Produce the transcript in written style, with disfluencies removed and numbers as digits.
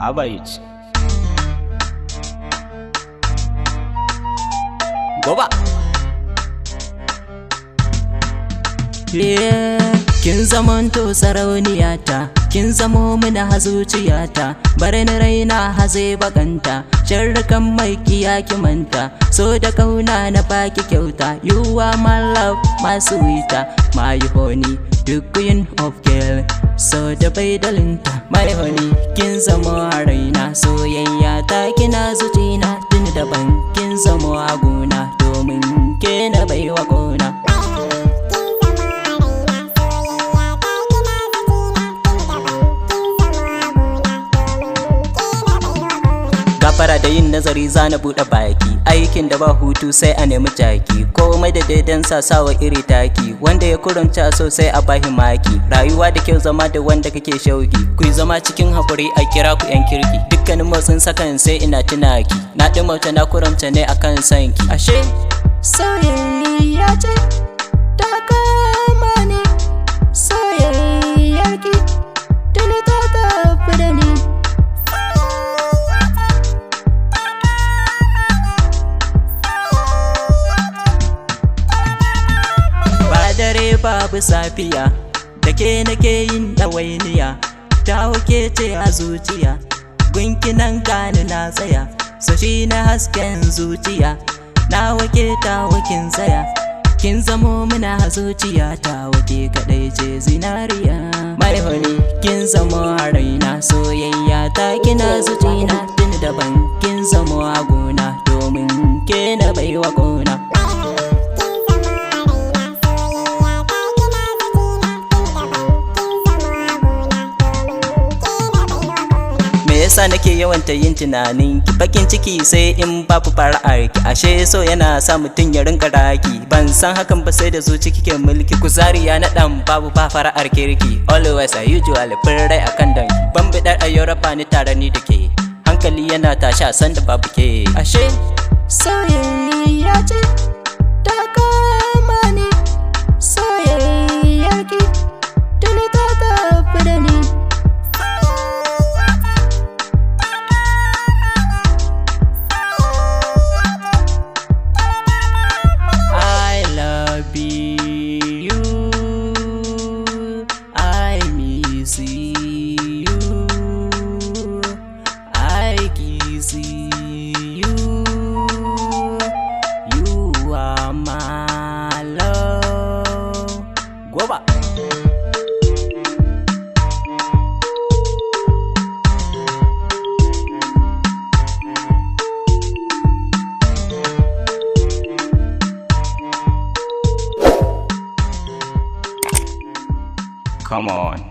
Abayit Goba Kin zamanto sarauniyata, kin zamo mini hazuciyata, bari ni raina haze bakanta, sharrukan mai kiya kimanta, so da kauna na baki kyauta, you are my love, my sweeter, my honey, the queen of girl, so da bai dalinta, my honey, kin zamo a raina, soyayya ta kina zucina, tun daban kin zamo a gona, domin ke na baiwa gona. Gafara da yin nazari zana buɗe baki, aikin da ba hutu sai a nemi jaki, komai da daidan sawa iri taki, wanda ya kuranta sosai a bahi maki, rayuwa da kyau zama da wanda kake shauki, ku zama cikin haƙuri a kira ku yan kirki, dukkanin motsin sakan sai ina tunaki, na ɗimauta na kuranta ne akan sanki, ashe soyayya ce ta kama ni, soyayya ki tuni ta tafi da ni. Dare babu safiya da ke nake yin ɗawainiya, ta wuke ce a zuciya, gunki nan gani na tsaya, so shi na hasken zuciya, na wake ta wakin tsaya, kin zamo muna zuciya, ta wake kaɗai ce zinariya, mai honey kin zamo a raina, soyayya ta kina zucina, tun daban kin zamo a gona, domin ke na baiwa gona. Yasa nake yawanta yin tunanin ki, bakin ciki sai in babu fara'ar ki, ashe so yana sa mutum ya rinka raki, ban san hakan ba sai da zuci kike mulki, kuzari ya naɗan babu ba fara'ar kirki, always a usual firrai akan danki, ban bidar a Europa ni tare ni da ke, hankali yana tashi a sanda babu ke, ashe soyayya ce ta kama ni, soyayya ki tuni ta tafi da ni. Come on.